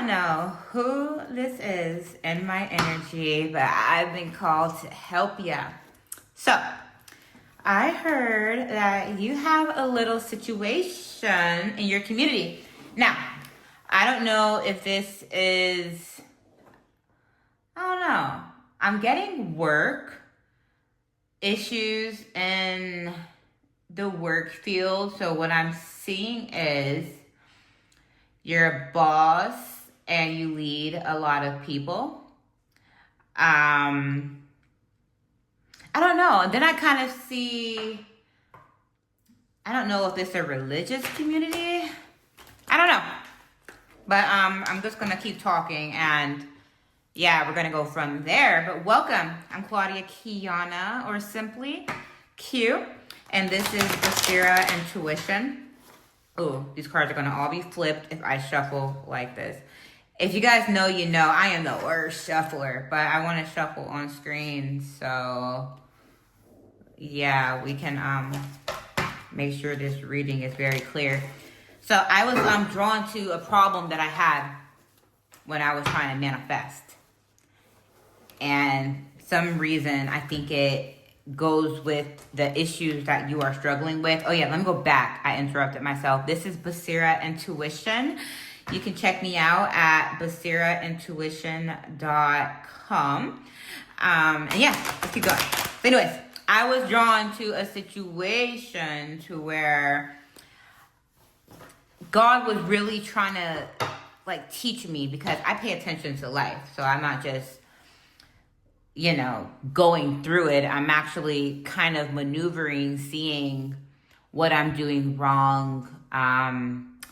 don't know who this is in my energy, but I've been called to help you. So, I heard that you have a little situation in your community. Now, I don't know if this is, I don't know. I'm getting work issues in the work field. So what I'm seeing is you're a boss and you lead a lot of people. I don't know. And then I kind of see, I don't know if this is a religious community. I don't know. But I'm just going to keep talking and yeah, we're going to go from there. But welcome. I'm Claudia, Quiana, or simply Q. And this is BASIRA Intuition. Ooh, these cards are going to all be flipped if I shuffle like this. If you guys know, you know, I am the worst shuffler, but I want to shuffle on screen. So, yeah, we can make sure this reading is very clear. So, I was drawn to a problem that I had when I was trying to manifest. And some reason, I think it goes with the issues that you are struggling with. Oh yeah, let me go back. I interrupted myself. This is BASIRA Intuition. You can check me out at basiraintuition.com. And yeah, let's keep going. But anyways, I was drawn to a situation to where God was really trying to like teach me, because I pay attention to life. So I'm not just, you know, going through it. I'm actually kind of maneuvering, seeing what I'm doing wrong,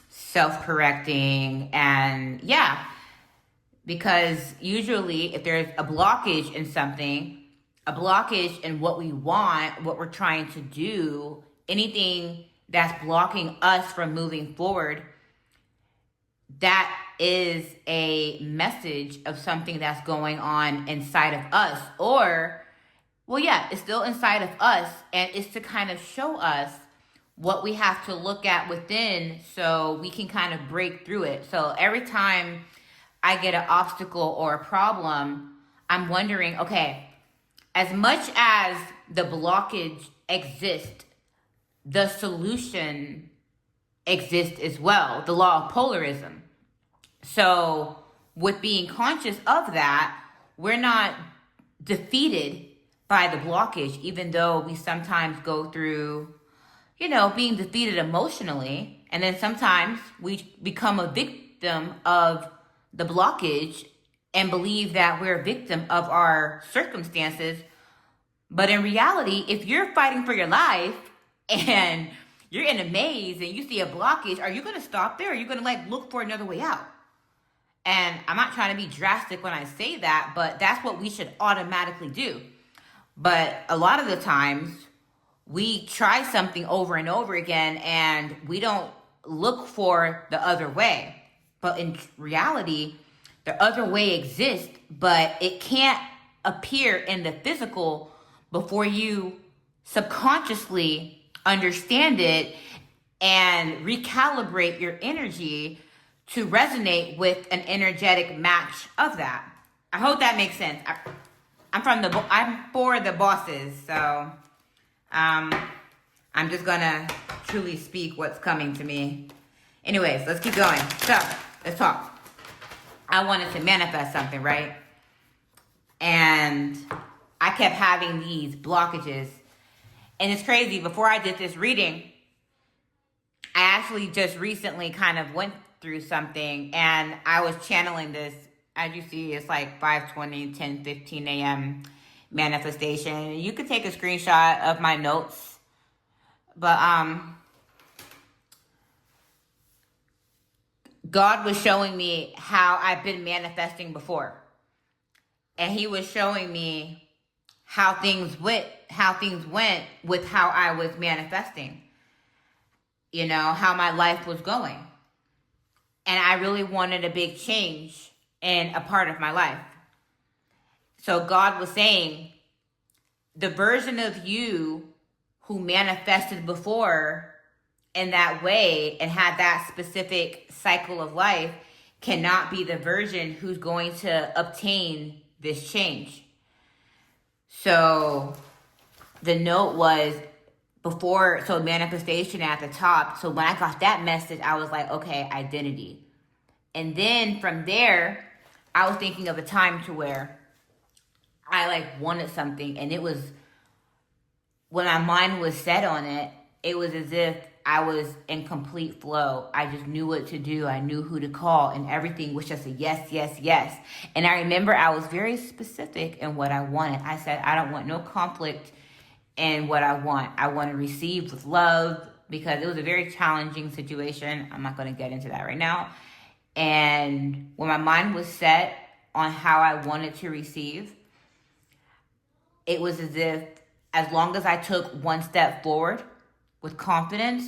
self-correcting, and yeah, because usually if there's a blockage in something, a blockage in what we want, what we're trying to do, anything that's blocking us from moving forward, that is a message of something that's going on inside of us. Or, well, yeah, it's still inside of us, and it's to kind of show us what we have to look at within so we can kind of break through it. So every time I get an obstacle or a problem, I'm wondering, okay, as much as the blockage exists, the solution exists as well, the law of polarism. So with being conscious of that, we're not defeated by the blockage, even though we sometimes go through, you know, being defeated emotionally. And then sometimes we become a victim of the blockage and believe that we're a victim of our circumstances. But in reality, if you're fighting for your life and you're in a maze and you see a blockage, are you going to stop there? Or are you going to like look for another way out? And I'm not trying to be drastic when I say that, but that's what we should automatically do. But a lot of the times we try something over and over again and we don't look for the other way. But in reality, the other way exists, but it can't appear in the physical before you subconsciously understand it and recalibrate your energy to resonate with an energetic match of that. I hope that makes sense. I'm for the bosses, so I'm just gonna truly speak what's coming to me. Anyways, let's keep going. So let's talk. I wanted to manifest something, right? And I kept having these blockages. And it's crazy, before I did this reading, I actually just recently kind of went through something and I was channeling this. As you see, it's like 5:20, 10:15 a.m. manifestation. You could take a screenshot of my notes. But God was showing me how I've been manifesting before. And he was showing me how things went with how I was manifesting. You know, how my life was going. And I really wanted a big change in a part of my life. So God was saying, the version of you who manifested before in that way and had that specific cycle of life cannot be the version who's going to obtain this change. So the note was before, so manifestation at the top. So when I got that message, I was like, okay, identity. And then from there, I was thinking of a time to where I like wanted something, and it was, when my mind was set on it, it was as if I was in complete flow. I just knew what to do. I knew who to call, and everything was just a yes, yes, yes. And I remember I was very specific in what I wanted. I said, I don't want no conflict in what I want. I want to receive with love, because it was a very challenging situation. I'm not going to get into that right now. And when my mind was set on how I wanted to receive, it was as if, as long as I took one step forward with confidence,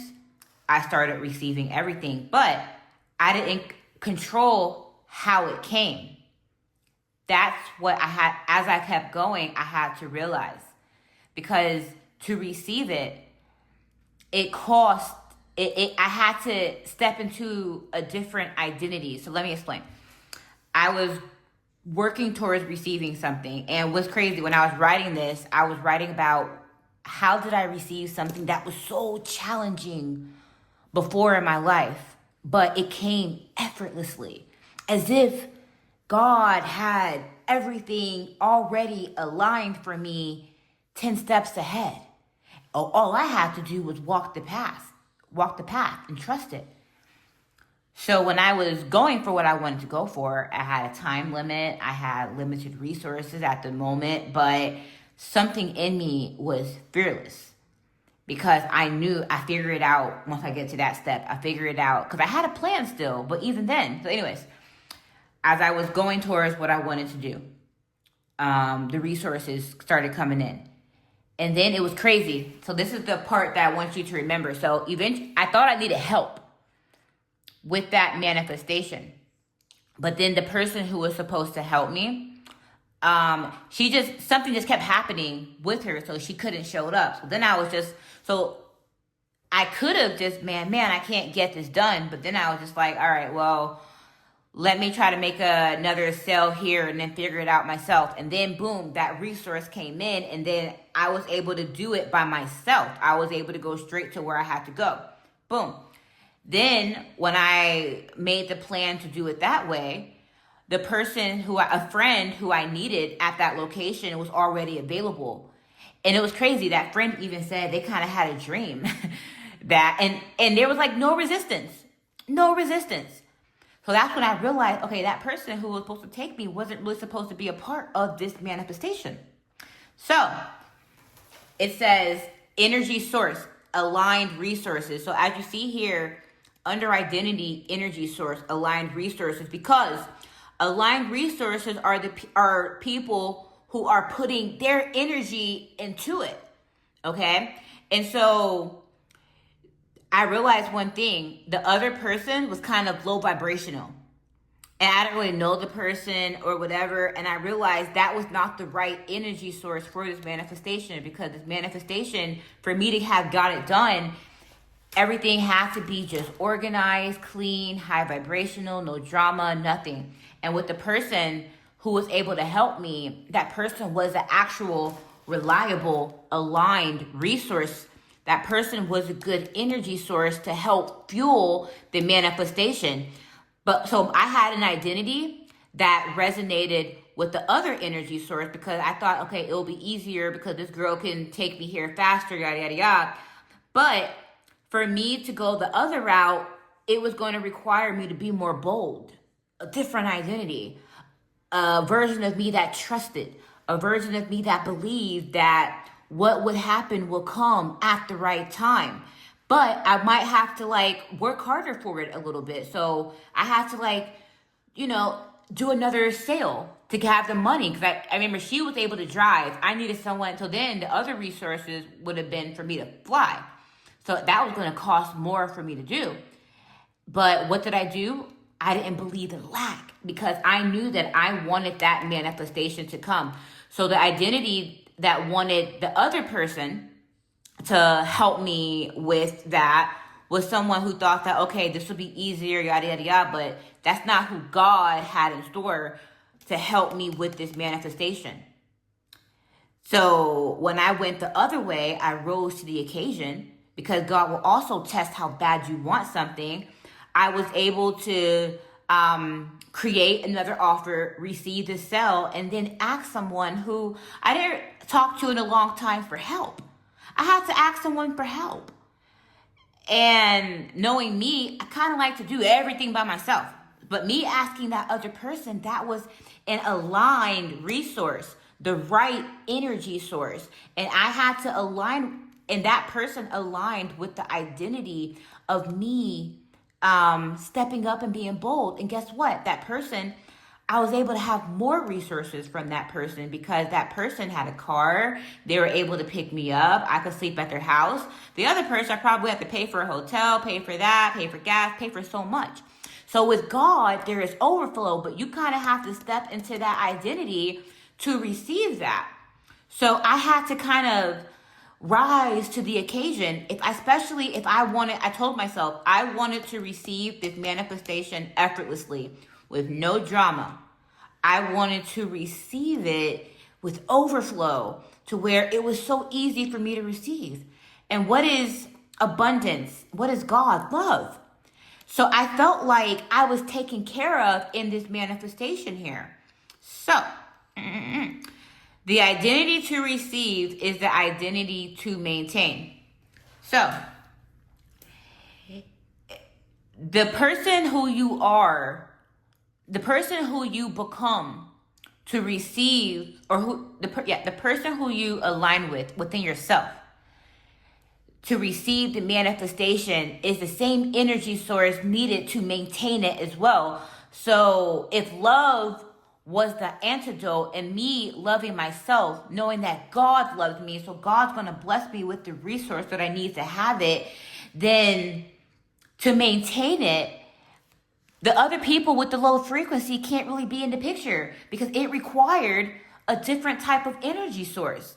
I started receiving everything. But I didn't control how it came. That's what I had, as I kept going, I had to realize. Because to receive it, it cost, I had to step into a different identity. So let me explain. I was working towards receiving something. And what's crazy, when I was writing this, I was writing about how did I receive something that was so challenging before in my life, but it came effortlessly, as if God had everything already aligned for me 10 steps ahead. All I had to do was walk the path and trust it. So when I was going for what I wanted to go for, I had a time limit. I had limited resources at the moment, but something in me was fearless, because I knew, I figured it out. Once I get to that step, I figured it out, because I had a plan still, but even then. So anyways, as I was going towards what I wanted to do, the resources started coming in. And then it was crazy. So this is the part that I want you to remember. So eventually, I thought I needed help with that manifestation. But then the person who was supposed to help me, something just kept happening with her, so she couldn't show up. So then I could have just, man, I can't get this done. But then I was just like, all right, well, let me try to make another sale here and then figure it out myself. And then boom, that resource came in, and then I was able to do it by myself. I was able to go straight to where I had to go. Boom. Then when I made the plan to do it that way, the person a friend who I needed at that location was already available. And it was crazy. That friend even said they kind of had a dream that, and there was like no resistance. So that's when I realized, okay, that person who was supposed to take me wasn't really supposed to be a part of this manifestation. So it says energy source, aligned resources. So as you see here, under identity, energy source, aligned resources, because aligned resources are people who are putting their energy into it, okay? And so I realized one thing: the other person was kind of low vibrational, and I didn't really know the person or whatever, and I realized that was not the right energy source for this manifestation, because this manifestation, for me to have got it done, everything had to be just organized, clean, high vibrational, no drama, nothing. And with the person who was able to help me, that person was an actual, reliable, aligned resource. That person was a good energy source to help fuel the manifestation. But so I had an identity that resonated with the other energy source, because I thought, okay, it'll be easier because this girl can take me here faster, yada, yada, yada. But for me to go the other route, it was going to require me to be more bold, a different identity, a version of me that trusted, a version of me that believed that what would happen will come at the right time. But I might have to work harder for it a little bit. So I had to do another sale to have the money. Because I remember she was able to drive. I needed someone. Until then, the other resources would have been for me to fly. So that was going to cost more for me to do. But what did I do? I didn't believe in lack, because I knew that I wanted that manifestation to come. So the identity that wanted the other person to help me with that was someone who thought that, okay, this would be easier, yada, yada, yada, but that's not who God had in store to help me with this manifestation. So when I went the other way, I rose to the occasion because God will also test how bad you want something. I was able to create another offer, receive the sale, and then ask someone who I didn't talk to in a long time for help. I had to ask someone for help. And knowing me, I kind of like to do everything by myself. But me asking that other person, that was an aligned resource, the right energy source. And I had to align, and that person aligned with the identity of me stepping up and being bold. And guess what? That person, I was able to have more resources from that person because that person had a car. They were able to pick me up. I could sleep at their house. The other person, I probably have to pay for a hotel, pay for that, pay for gas, pay for so much. So with God, there is overflow, but you kind of have to step into that identity to receive that. So I had to kind of rise to the occasion. Especially if I told myself I wanted to receive this manifestation effortlessly with no drama. I wanted to receive it with overflow to where it was so easy for me to receive. And what is abundance? What is God? Love. So I felt like I was taken care of in this manifestation here. So the identity to receive is the identity to maintain. So the person who you are, the person who you become to receive, or the person who you align with within yourself to receive the manifestation is the same energy source needed to maintain it as well. So if love was the antidote and me loving myself, knowing that God loves me, so God's going to bless me with the resource that I need to have it, then to maintain it, the other people with the low frequency can't really be in the picture because it required a different type of energy source.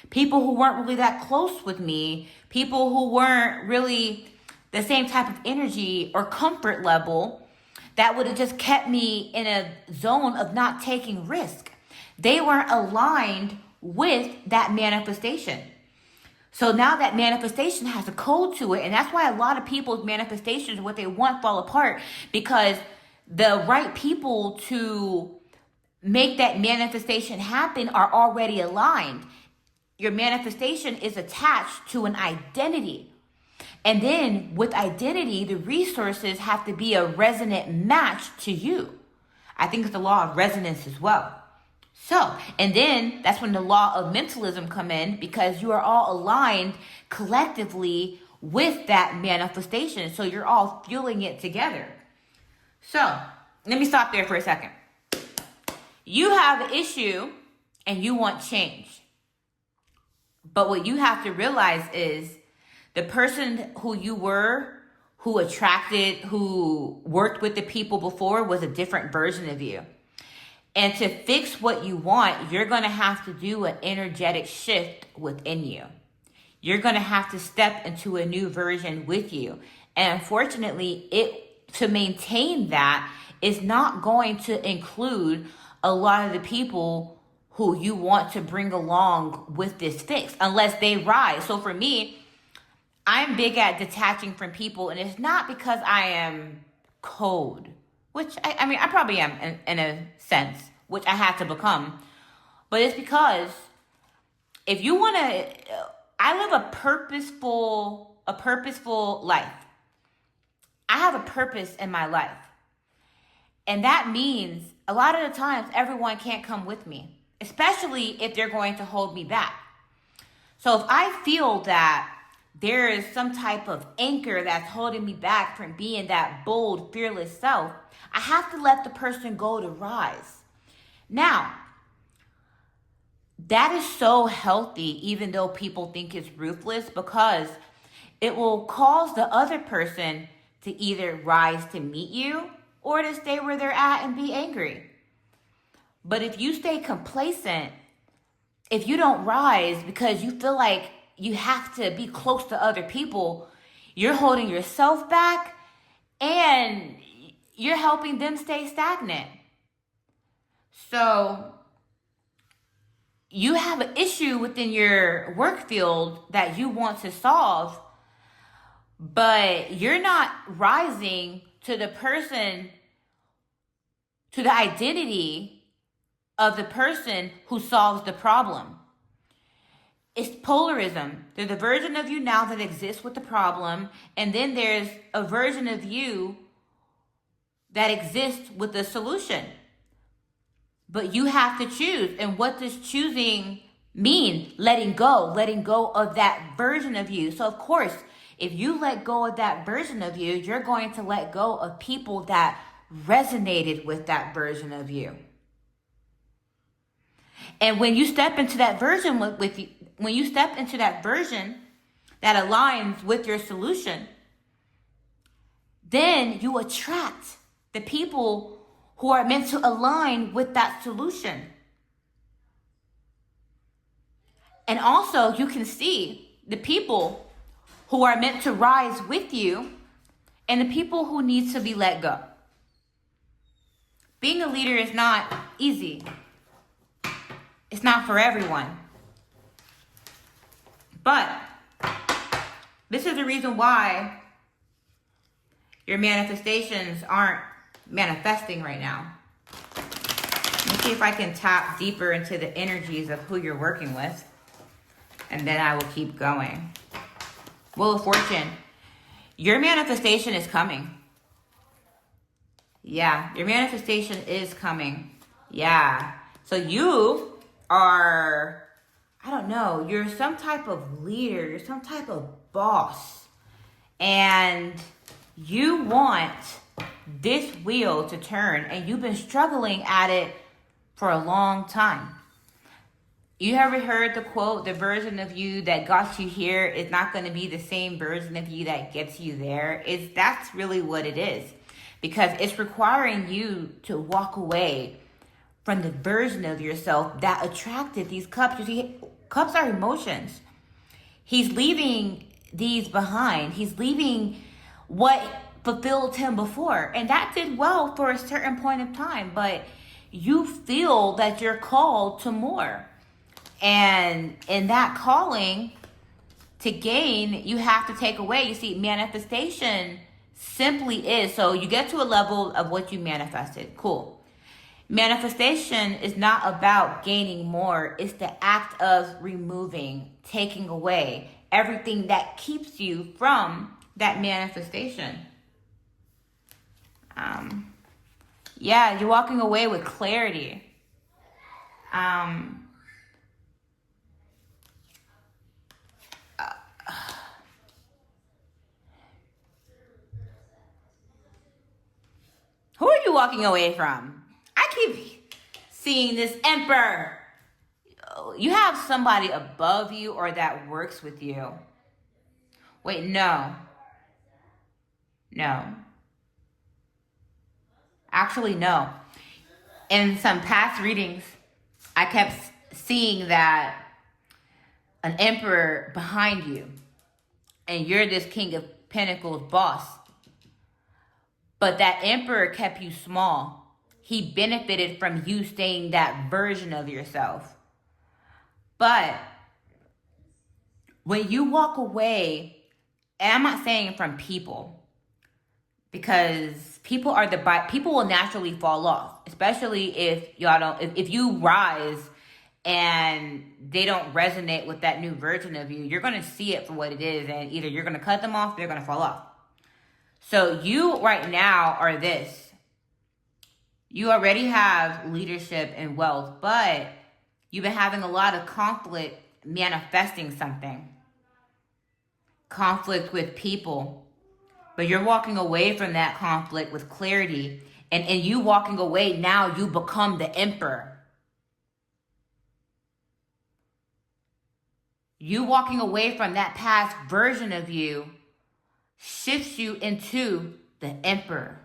People who weren't really that close with me, people who weren't really the same type of energy or comfort level, that would have just kept me in a zone of not taking risk. They weren't aligned with that manifestation. So now that manifestation has a code to it. And that's why a lot of people's manifestations, what they want, fall apart, because the right people to make that manifestation happen are already aligned. Your manifestation is attached to an identity. And then with identity, the resources have to be a resonant match to you. I think it's the law of resonance as well. So, and then that's when the law of mentalism come in, because you are all aligned collectively with that manifestation. So you're all fueling it together. So let me stop there for a second. You have an issue and you want change. But what you have to realize is the person who you were, who attracted, who worked with the people before was a different version of you. And to fix what you want, you're going to have to do an energetic shift within you. You're going to have to step into a new version with you. And unfortunately, to maintain that is not going to include a lot of the people who you want to bring along with this fix, unless they rise. So for me, I'm big at detaching from people, and it's not because I am cold, which I mean, I probably am in a sense, which I had to become. But it's because if you want to, I live a purposeful life. I have a purpose in my life. And that means a lot of the times everyone can't come with me, especially if they're going to hold me back. So if I feel that there is some type of anchor that's holding me back from being that bold, fearless self, I have to let the person go to rise. Now, that is so healthy, even though people think it's ruthless, because it will cause the other person to either rise to meet you or to stay where they're at and be angry. But if you stay complacent, if you don't rise because you feel like you have to be close to other people, You're holding yourself back, and you're helping them stay stagnant. So you have an issue within your work field that you want to solve, but you're not rising to the person, to the identity of the person who solves the problem. It's polarism. There's a version of you now that exists with the problem, and then there's a version of you that exists with the solution. But you have to choose. And what does choosing mean? Letting go of that version of you. So of course, if you let go of that version of you, you're going to let go of people that resonated with that version of you. And when you step into that version with you, when you step into that version that aligns with your solution, then you attract the people who are meant to align with that solution. And also you can see the people who are meant to rise with you and the people who need to be let go. Being a leader is not easy. It's not for everyone. But this is the reason why your manifestations aren't manifesting right now. Let me see if I can tap deeper into the energies of who you're working with, and then I will keep going. Wheel of Fortune. Your manifestation is coming. Yeah, your manifestation is coming. Yeah. So you are, I don't know, you're some type of leader, you're some type of boss, and you want this wheel to turn, and you've been struggling at it for a long time. You ever heard the quote, the version of you that got you here is not going to be the same version of you that gets you there? That's really what it is, because it's requiring you to walk away from the version of yourself that attracted these cups. You see, cups are emotions. He's leaving these behind. He's leaving what fulfilled him before. And that did well for a certain point of time. But you feel that you're called to more. And in that calling to gain, you have to take away. You see, manifestation simply is. So you get to a level of what you manifested. Cool. Manifestation is not about gaining more. It's the act of removing, taking away everything that keeps you from that manifestation. Yeah, you're walking away with clarity. Who are you walking away from? I keep seeing this Emperor. You have somebody above you or that works with you. Wait, no. No. Actually, no. In some past readings, I kept seeing that an Emperor behind you, and you're this King of Pentacles boss. But that Emperor kept you small. He benefited from you staying that version of yourself. But when you walk away, and I'm not saying from people, because people will naturally fall off, especially if if you rise and they don't resonate with that new version of you. You're going to see it for what it is, and either you're going to cut them off, or they're going to fall off. So you right now are this. You already have leadership and wealth, but you've been having a lot of conflict manifesting something. Conflict with people. But you're walking away from that conflict with clarity. And in you walking away, now you become the Emperor. You walking away from that past version of you shifts you into the Emperor.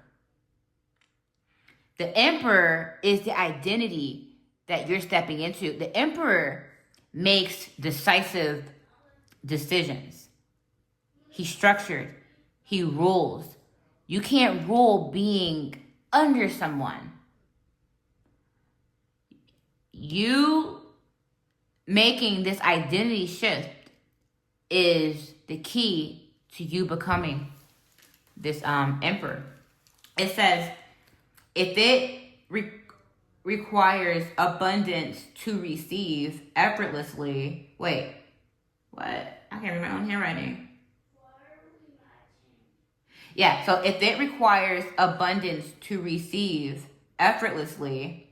The Emperor is the identity that you're stepping into. The Emperor makes decisive decisions. He's structured. He rules. You can't rule being under someone. You making this identity shift is the key to you becoming this emperor. It says, if it requires abundance to receive effortlessly. Wait, what? I can't read my own handwriting. Yeah, so if it requires abundance to receive effortlessly,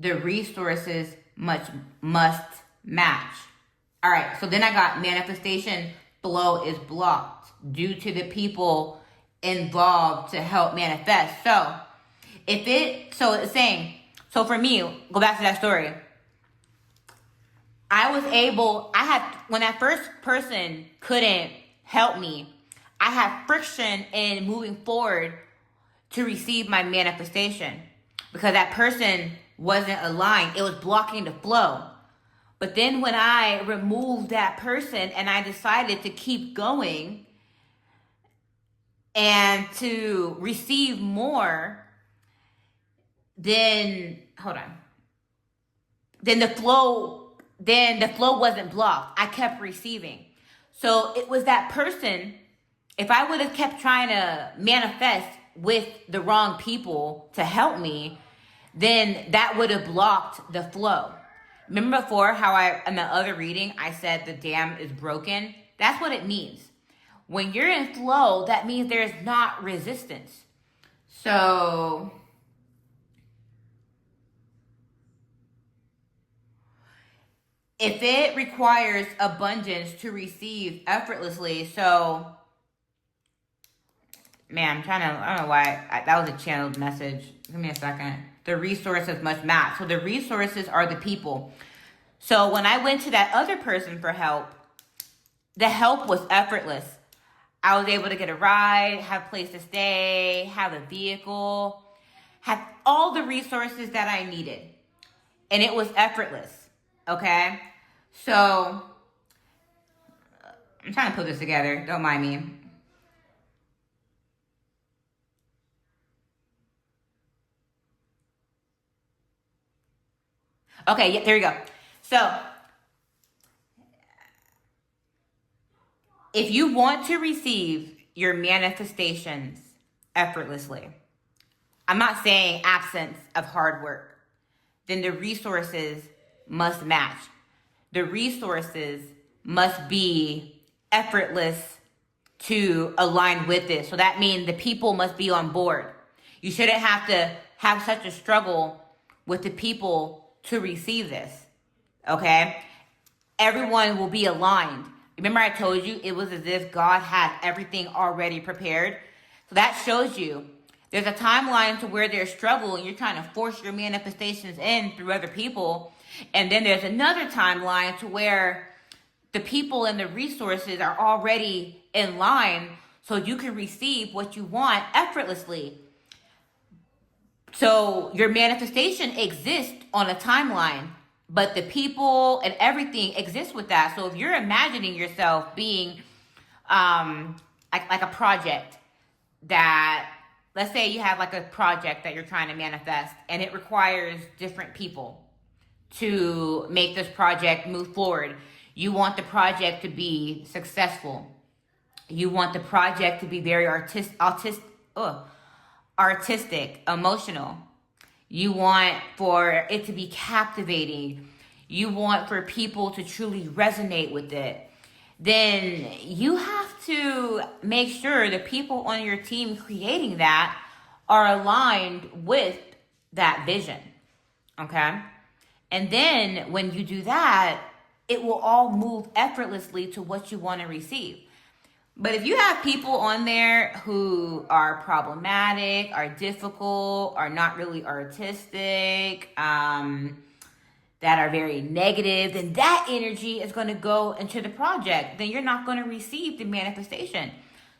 the resources must match. All right, so then I got manifestation flow is blocked due to the people involved to help manifest. So it's saying, so for me, go back to that story. When that first person couldn't help me, I had friction in moving forward to receive my manifestation because that person wasn't aligned. It was blocking the flow. But then when I removed that person and I decided to keep going and to receive more, then the flow wasn't blocked. I kept receiving. So it was that person. If I would have kept trying to manifest with the wrong people to help me, then that would have blocked the flow. Remember before how in the other reading, I said the dam is broken? That's what it means. When you're in flow, that means there's not resistance. So if it requires abundance to receive effortlessly, so man, I don't know why, that was a channeled message. Give me a second. The resources must match. So the resources are the people. So when I went to that other person for help, the help was effortless. I was able to get a ride, have a place to stay, have a vehicle, have all the resources that I needed. And it was effortless, okay? So I'm trying to put this together. Don't mind me. Okay, yeah, there you go. So, if you want to receive your manifestations effortlessly, I'm not saying absence of hard work, then the resources must match. The resources must be effortless to align with this. So that means the people must be on board. You shouldn't have to have such a struggle with the people to receive this, okay? Everyone will be aligned. Remember I told you it was as if God had everything already prepared? So that shows you there's a timeline to where there's struggle and you're trying to force your manifestations in through other people. And then there's another timeline to where the people and the resources are already in line so you can receive what you want effortlessly. So your manifestation exists on a timeline, but the people and everything exists with that. So if you're imagining yourself being like a project that, let's say you have like a project that you're trying to manifest and it requires different people to make this project move forward. You want the project to be successful. You want the project to be very artistic, emotional. You want for it to be captivating. You want for people to truly resonate with it. Then you have to make sure the people on your team creating that are aligned with that vision. Okay? And then when you do that, it will all move effortlessly to what you want to receive. But if you have people on there who are problematic, are difficult, are not really artistic, that are very negative, then that energy is going to go into the project. Then you're not going to receive the manifestation.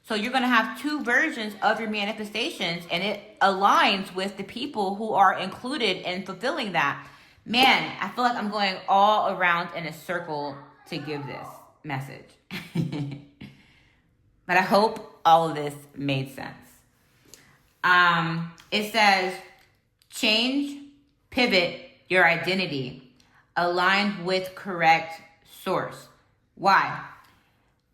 So you're going to have two versions of your manifestations, and it aligns with the people who are included in fulfilling that. Man, I feel like I'm going all around in a circle to give this message. But I hope all of this made sense. It says, change, pivot your identity, aligned with correct source. Why?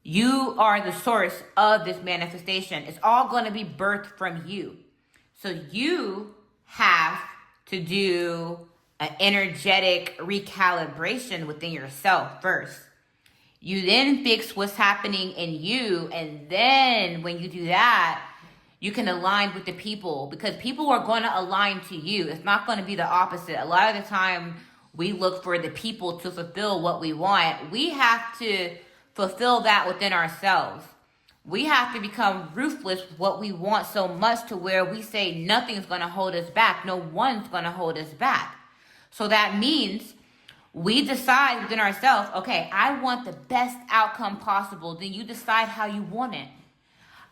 You are the source of this manifestation. It's all going to be birthed from you. So you have to do an energetic recalibration within yourself first. You then fix what's happening in you. And then when you do that, you can align with the people, because people are going to align to you. It's not going to be the opposite. A lot of the time we look for the people to fulfill what we want. We have to fulfill that within ourselves. We have to become ruthless with what we want so much to where we say nothing's going to hold us back. No one's going to hold us back. So that means we decide within ourselves, okay, I want the best outcome possible. Then you decide how you want it.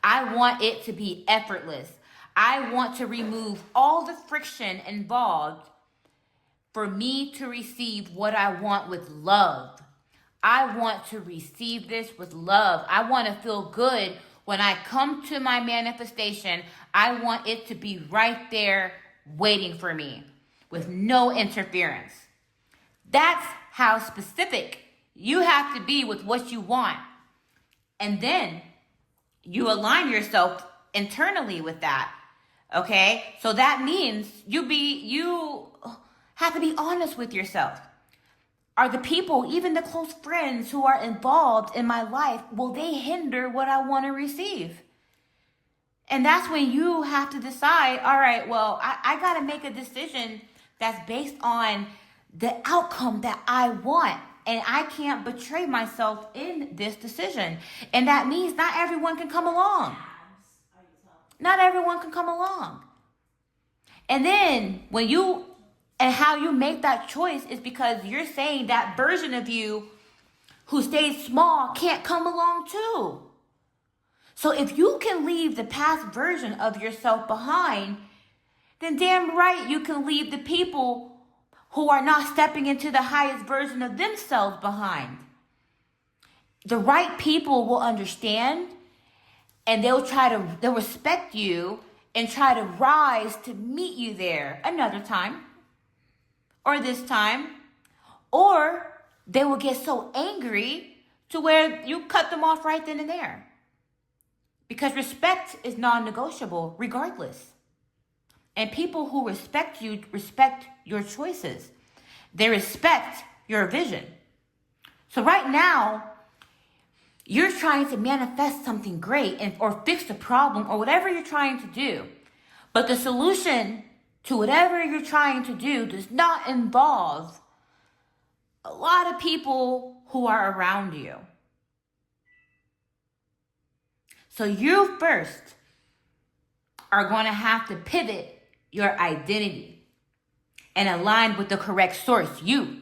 I want it to be effortless. I want to remove all the friction involved for me to receive what I want with love. I want to receive this with love. I want to feel good when I come to my manifestation. I want it to be right there waiting for me with no interference. That's how specific you have to be with what you want. And then you align yourself internally with that. Okay? So that means you have to be honest with yourself. Are the people, even the close friends who are involved in my life, will they hinder what I want to receive? And that's when you have to decide, all right, well, I got to make a decision that's based on the outcome that I want. And I can't betray myself in this decision. And that means not everyone can come along. Not everyone can come along. And then and how you make that choice is because you're saying that version of you who stays small can't come along too. So if you can leave the past version of yourself behind, then damn right you can leave the people who are not stepping into the highest version of themselves behind. The right people will understand, and they'll respect you and try to rise to meet you there another time, or this time, or they will get so angry to where you cut them off right then and there. Because respect is non-negotiable regardless. And people who respect you respect your choices. They respect your vision. So right now, you're trying to manifest something great or fix a problem or whatever you're trying to do. But the solution to whatever you're trying to do does not involve a lot of people who are around you. So you first are going to have to pivot your identity and align with the correct source, you.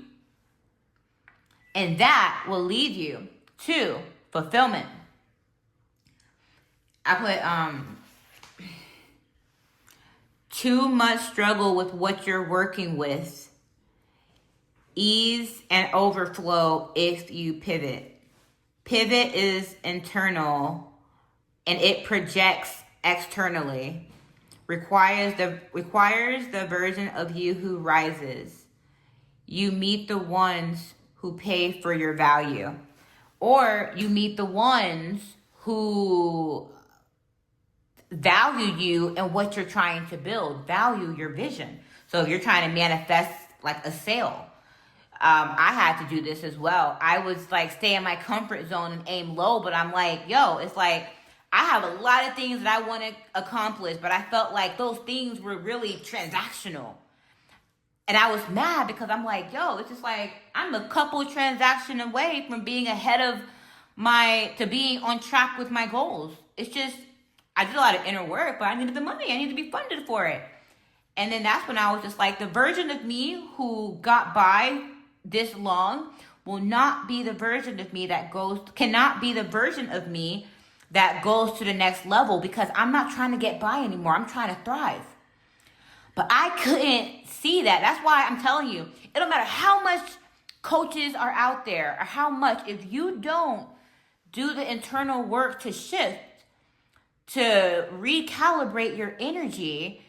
And that will lead you to fulfillment. I put too much struggle with what you're working with. Ease and overflow if you pivot. Pivot is internal and it projects externally. Requires the version of you who rises. You meet the ones who pay for your value. Or you meet the ones who value you and what you're trying to build, value your vision. So if you're trying to manifest like a sale, I had to do this as well. I was like stay in my comfort zone and aim low, but I'm like, it's like I have a lot of things that I want to accomplish, but I felt like those things were really transactional. And I was mad because I'm like, it's just like I'm a couple transactions away from being ahead of to being on track with my goals. It's just, I did a lot of inner work, but I needed the money. I needed to be funded for it. And then that's when I was just like, the version of me who got by this long will not be the version of me cannot be the version of me that goes to the next level, because I'm not trying to get by anymore. I'm trying to thrive. But I couldn't see that. That's why I'm telling you, it don't matter how much coaches are out there or how much, if you don't do the internal work to shift, to recalibrate your energy,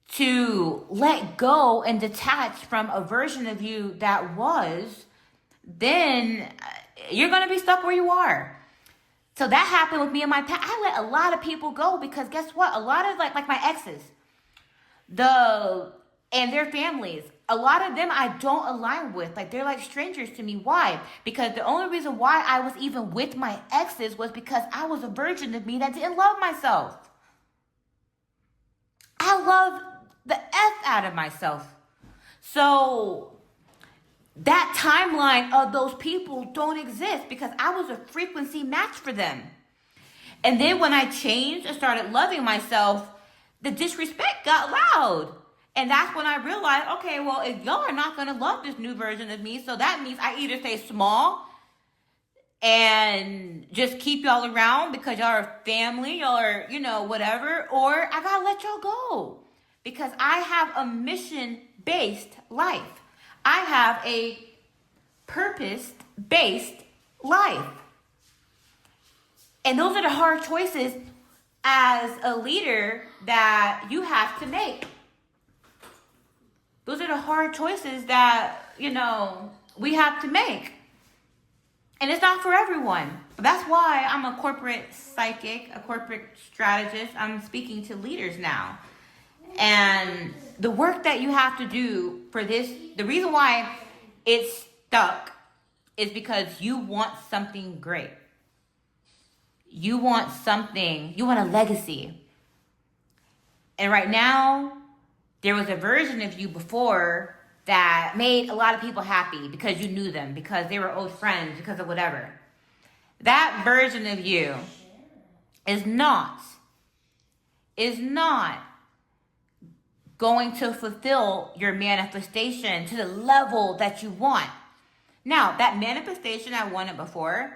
to let go and detach from a version of you that was, then you're going to be stuck where you are. So that happened with me and my past. I let a lot of people go because guess what? A lot of like my exes, and their families, a lot of them I don't align with. Like, they're like strangers to me. Why? Because the only reason why I was even with my exes was because I was a version of me that didn't love myself. I love the F out of myself. So that timeline of those people don't exist because I was a frequency match for them. And then when I changed and started loving myself, the disrespect got loud. And that's when I realized, okay, well, if y'all are not going to love this new version of me, so that means I either stay small and just keep y'all around because y'all are family, y'all are, whatever, or I got to let y'all go because I have a mission-based life. I have a purpose-based life. And those are the hard choices as a leader that you have to make. Those are the hard choices that, we have to make. And it's not for everyone. That's why I'm a corporate psychic, a corporate strategist. I'm speaking to leaders now. And the work that you have to do for this, the reason why it's stuck is because you want something great. You want a legacy. And right now, there was a version of you before that made a lot of people happy because you knew them, because they were old friends, because of whatever. That version of you is not going to fulfill your manifestation to the level that you want. Now, that manifestation I wanted before,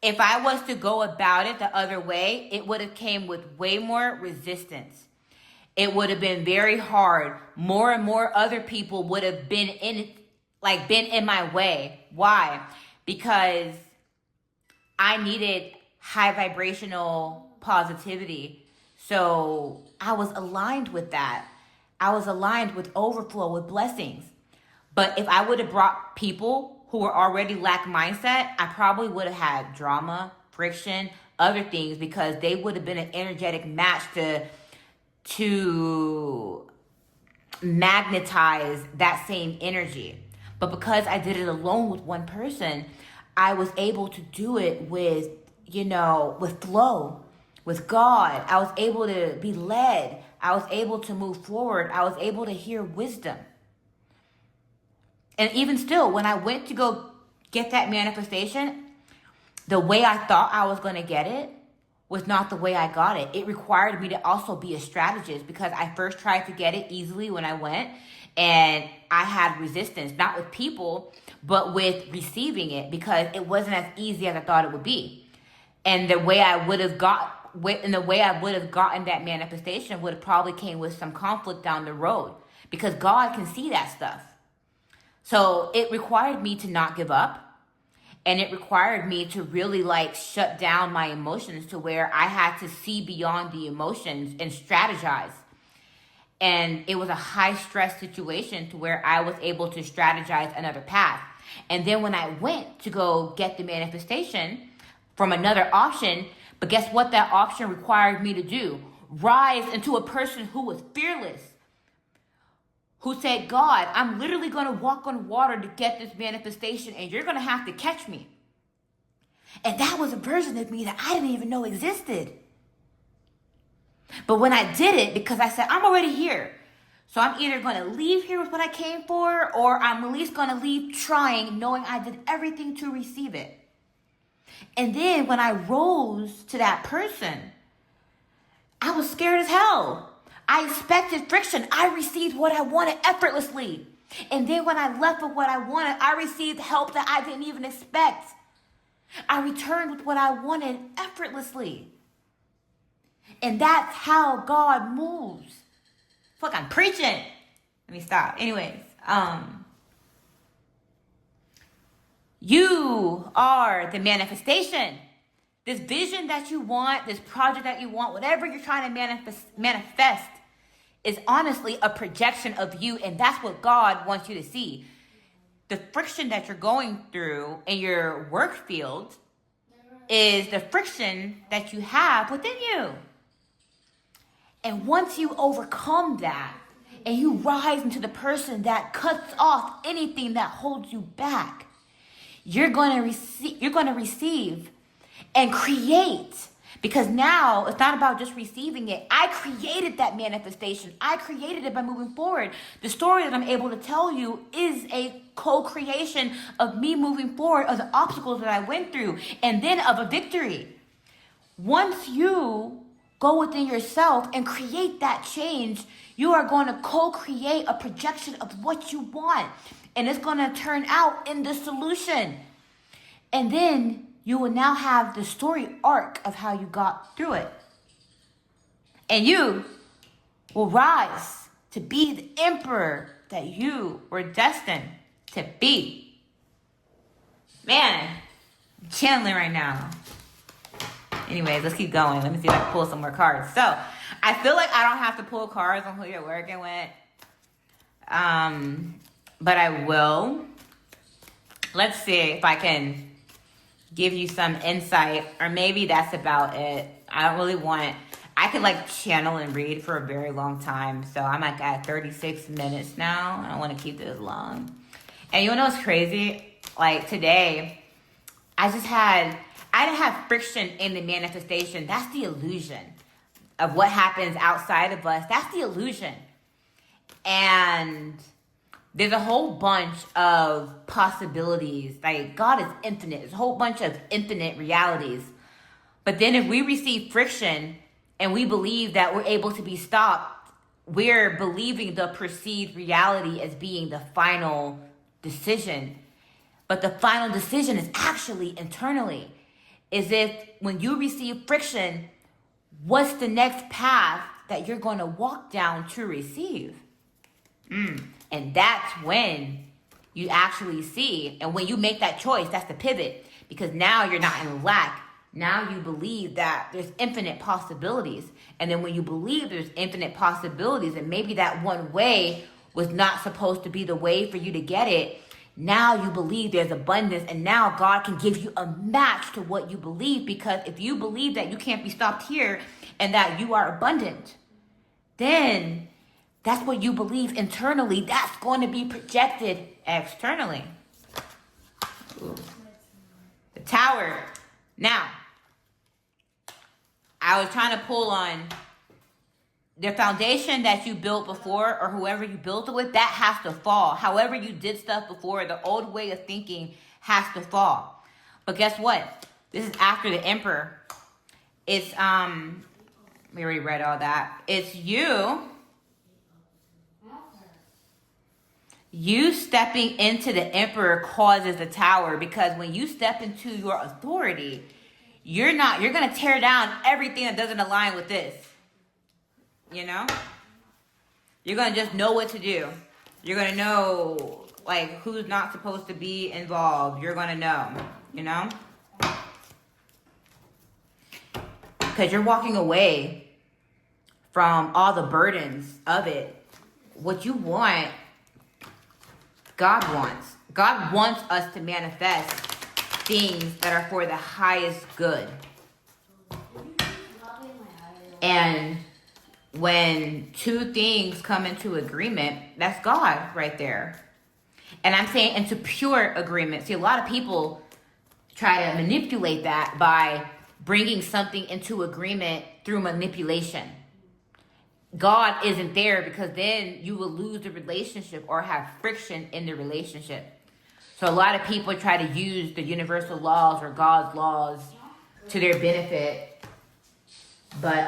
if I was to go about it the other way, it would have came with way more resistance. It would have been very hard. More and more other people would have been in my way. Why? Because I needed high vibrational positivity. So I was aligned with that. I was aligned with overflow, with blessings. But if I would have brought people who were already lack mindset, I probably would have had drama, friction, other things, because they would have been an energetic match to magnetize that same energy. But because I did it alone with one person, I was able to do it with flow, with God. I was able to be led. I was able to move forward. I was able to hear wisdom. And even still, when I went to go get that manifestation, the way I thought I was going to get it was not the way I got it. It required me to also be a strategist because I first tried to get it easily when I went, and I had resistance, not with people, but with receiving it, because it wasn't as easy as I thought it would be. And the way I would have gotten that manifestation would have probably came with some conflict down the road, because God can see that stuff. So it required me to not give up. And it required me to really shut down my emotions to where I had to see beyond the emotions and strategize. And it was a high stress situation to where I was able to strategize another path. And then when I went to go get the manifestation from another option, but guess what that option required me to do? Rise into a person who was fearless, who said, God, I'm literally going to walk on water to get this manifestation, and you're going to have to catch me. And that was a version of me that I didn't even know existed. But when I did it, because I said, I'm already here, so I'm either going to leave here with what I came for, or I'm at least going to leave trying, knowing I did everything to receive it. And then when I rose to that person, I was scared as hell. I expected friction. I received what I wanted effortlessly. And then when I left with what I wanted, I received help that I didn't even expect. I returned with what I wanted effortlessly. And that's how God moves. Fuck, I'm preaching. Let me stop. Anyways, you are the manifestation This vision that you want, this project that you want, whatever you're trying to manifest is honestly a projection of you, and that's what God wants you to see. The friction that you're going through in your work field is the friction that you have within you. And once you overcome that and you rise into the person that cuts off anything that holds you back, you're going to receive and create. Because now it's not about just receiving it. I created that manifestation. I created it by moving forward. The story that I'm able to tell you is a co-creation of me moving forward, of the obstacles that I went through, and then of a victory. Once you go within yourself and create that change, you are going to co-create a projection of what you want. And it's going to turn out in the solution. And then you will now have the story arc of how you got through it. And you will rise to be the emperor that you were destined to be. Man, I'm channeling right now. Anyways, let's keep going. Let me see if I can pull some more cards. So, I feel like I don't have to pull cards on who you're working with. But I will. Let's see if I can give you some insight, or maybe that's about it. I don't really want, I could like channel and read for a very long time. So I'm like at 36 minutes now. I don't want to keep this long. And you know what's crazy? Like today, I didn't have friction in the manifestation. That's the illusion of what happens outside of us. That's the illusion. And there's a whole bunch of possibilities. Like God is infinite. There's a whole bunch of infinite realities. But then if we receive friction and we believe that we're able to be stopped, we're believing the perceived reality as being the final decision. But the final decision is actually internally. Is if when you receive friction, what's the next path that you're going to walk down to receive? And that's when you actually see, and when you make that choice, that's the pivot. Because now you're not in lack. Now you believe that there's infinite possibilities. And then when you believe there's infinite possibilities, and maybe that one way was not supposed to be the way for you to get it, now you believe there's abundance, and now God can give you a match to what you believe. Because if you believe that you can't be stopped here and that you are abundant, then that's what you believe internally. That's going to be projected externally. Ooh. The Tower. Now, I was trying to pull on the foundation that you built before, or whoever you built it with, that has to fall. However you did stuff before, the old way of thinking has to fall. But guess what? This is after the Emperor. It's, we already read all that. It's you stepping into the Emperor causes the Tower, because when you step into your authority, you're going to tear down everything that doesn't align with this. You know? You're going to just know what to do. You're going to know, like, who's not supposed to be involved. You're going to know, you know? Because you're walking away from all the burdens of it. What you want, God wants. God wants us to manifest things that are for the highest good. And when two things come into agreement, that's God right there. And I'm saying into pure agreement. See, a lot of people try to manipulate that by bringing something into agreement through manipulation. God isn't there, because then you will lose the relationship or have friction in the relationship. So a lot of people try to use the universal laws or God's laws to their benefit. But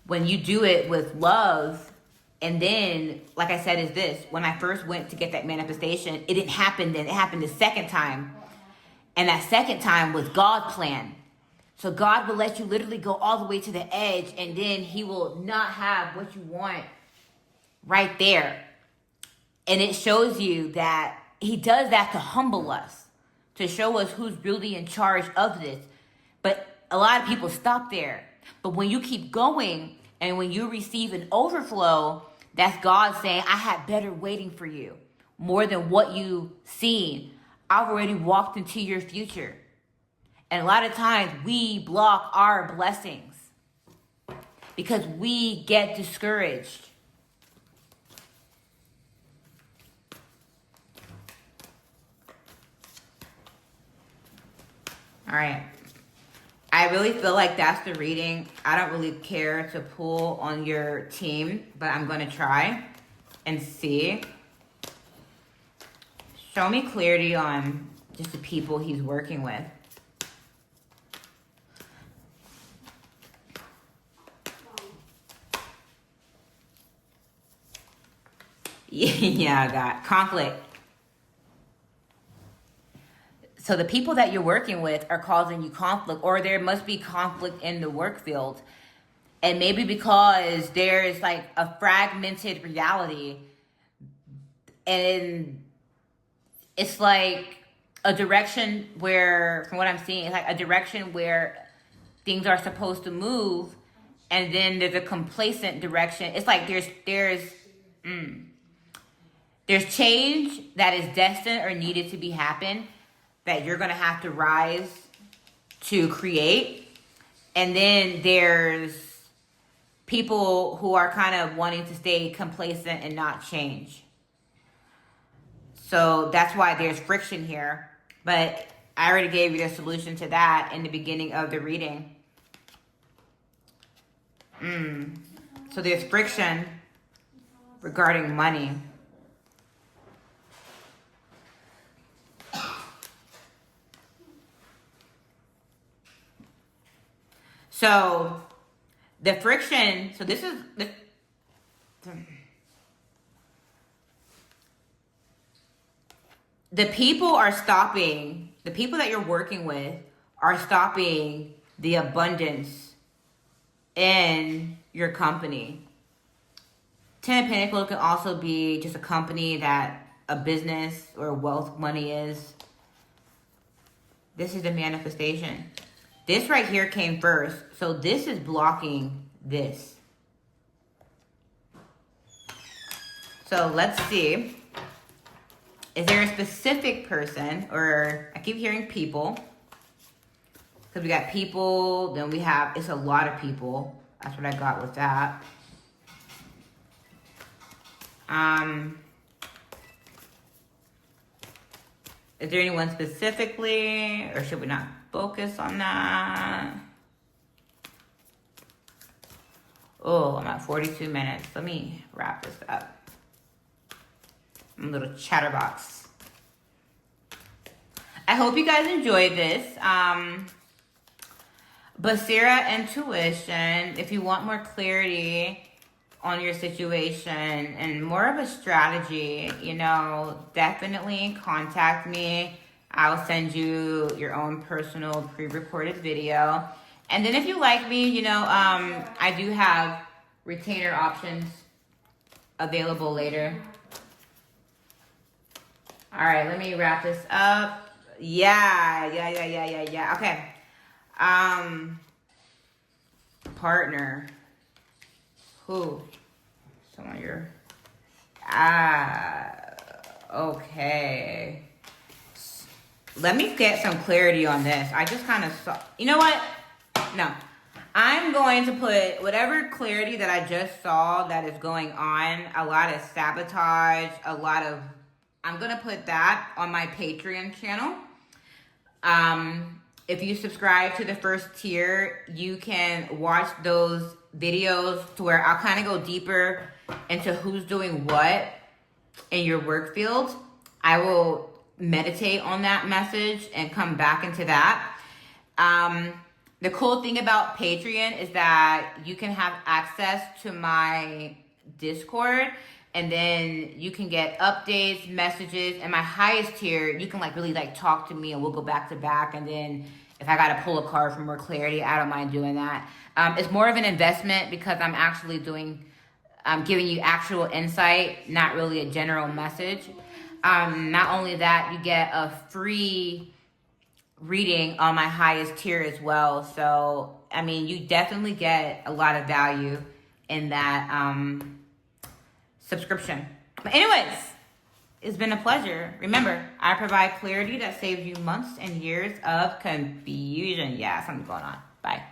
when you do it with love, and then, like I said, is this, when I first went to get that manifestation, it didn't happen then. It happened the second time. And that second time was God's plan. So God will let you literally go all the way to the edge, and then he will not have what you want right there. And it shows you that he does that to humble us, to show us who's really in charge of this. But a lot of people stop there. But when you keep going and when you receive an overflow, that's God saying, I had better waiting for you. More than what you've seen. I've already walked into your future. And a lot of times we block our blessings because we get discouraged. All right. I really feel like that's the reading. I don't really care to pull on your team, but I'm going to try and see. Show me clarity on just the people he's working with. Yeah, I got conflict. So the people that you're working with are causing you conflict, or there must be conflict in the work field. And maybe because there's like a fragmented reality, and it's like a direction where, from what I'm seeing, it's like a direction where things are supposed to move, and then there's a complacent direction. It's like there's change that is destined or needed to be happen that you're gonna have to rise to create, and then there's people who are kind of wanting to stay complacent and not change. So that's why there's friction here. But I already gave you the solution to that in the beginning of the reading. So there's friction regarding money. So the friction, so this is the people are stopping, the people that you're working with are stopping the abundance in your company. Ten of Pentacles can also be just a company that a business or wealth money is. This is the manifestation. This right here came first. So this is blocking this. So let's see. Is there a specific person, or I keep hearing people. Because we got people, then we have, it's a lot of people. That's what I got with that. Is there anyone specifically, or should we not focus on that? Oh, I'm at 42 minutes. Let me wrap this up. I'm a little chatterbox. I hope you guys enjoyed this. Basira Intuition, if you want more clarity on your situation and more of a strategy, you know, definitely contact me. I'll send you your own personal pre-recorded video. And then if you like me, you know, I do have retainer options available later. All right, let me wrap this up. Yeah. Okay. Partner. Who? Someone you're... okay. Let me get some clarity on this. I just kind of saw... You know what? No. I'm going to put whatever clarity that I just saw that is going on, a lot of sabotage, a lot of... I'm going to put that on my Patreon channel. If you subscribe to the first tier, you can watch those videos to where I'll kind of go deeper into who's doing what in your work field. I will meditate on that message and come back into that. The cool thing about Patreon is that you can have access to my Discord, and then you can get updates, messages, and my highest tier, you can like really like talk to me and we'll go back to back. And then if I got to pull a card for more clarity, I don't mind doing that. It's more of an investment because I'm actually giving you actual insight, not really a general message. Not only that, you get a free reading on my highest tier as well. So, I mean, you definitely get a lot of value in that subscription. But anyways, it's been a pleasure. Remember, I provide clarity that saves you months and years of confusion. Yeah, something's going on. Bye.